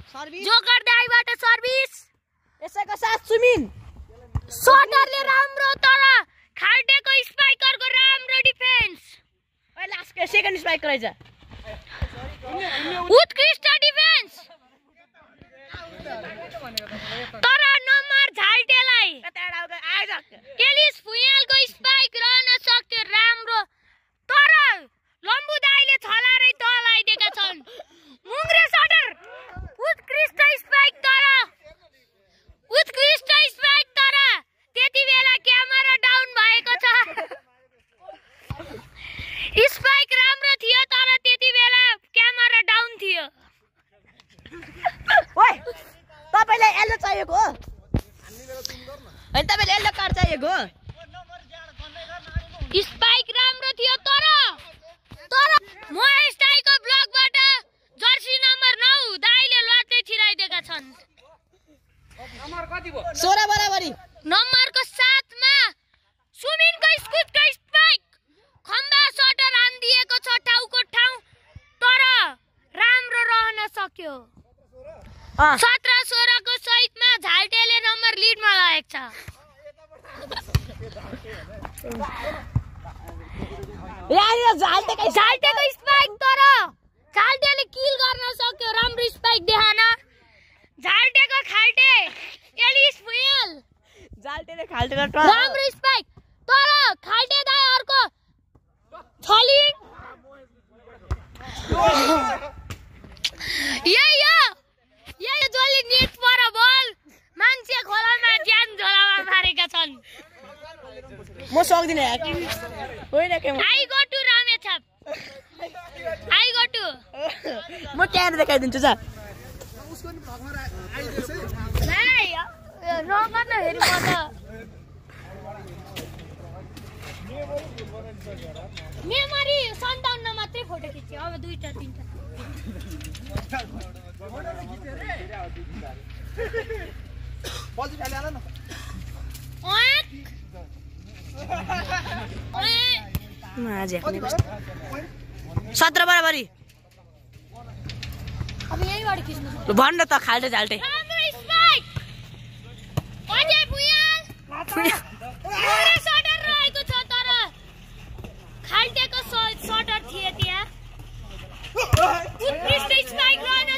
joker दाइबाट service यसैको साथ सुमिन सटरले राम्रो तर खाल्टेको स्पाइकरको राम्रो डिफेन्स लास्ट सेकेन्ड स्पाइक रहेछ उत्कृष्ट डिफेन्स तर नम्बर झाल्टेलाई एलिस फुयालको स्पाइक रहन सक्थ्यो राम्रो तर लम्बु दाइले छलारै तलाइदिएका छन् मुङ्ग्रे सटर उत्कृष्ट स्पाइक तर त्यति बेला क्यामेरा डाउन भएको छ स्पाइक राम्रो थियो तर त्यति बेला क्यामेरा डाउन थियो ओइ तपाईलाई येलो चाहिएको हो अनि तपाईले येलो कार्ड चाहिएको हो स्पाइक राम्रो थियो तर मोएस्टाइको ब्लकबाट जर्सी नम्बर 9 दाइले लट्दै छिराइदिएका छन् नम्बर कति भयो 16 बराबरी नम्बरको 7 मा सुमिनको स्कुटको स्पाइक खम्बा सटर हान्दिएको छ टाउको ठाउँ तर राम्रो रहन सक्यो 17-16 को सहितमा झाल्टेले नम्बर लिडमा लागेको छ झाल्टेको स्पाइक तर झाल्टेले किल गर्न सक्यो राम्रो स्पाइक देखान झाल्टेको खाल्टे एलिस फुयल झाल्टेले खाल्टेको राम्रो स्पाइक तर खाल्टे दाइ अर्को छली यही जसले नेट पर बल मान्छे खोलामा ज्यान झोलामा मारेका छन् म सक्दिन होइन के I go to Ramechhap I go to म क्यामेरा देखाइदिन्छु जा उसको नि भगमा आइदिएछ नगर्दाखेरि म त मेमोरी 57 मात्रै फोटो खिच्यो अब 2टा 3टा पछि खाली आला न 17 बराबरी अब यहीबाट खिच्नु भन्न त खाल्टे झाल्टे राम्रो स्पाइक अझै फुयाल सटर रहेको छ तर खाल्टेको सटर थिए त्यहाँ उत्कृष्ट स्पाइक रहन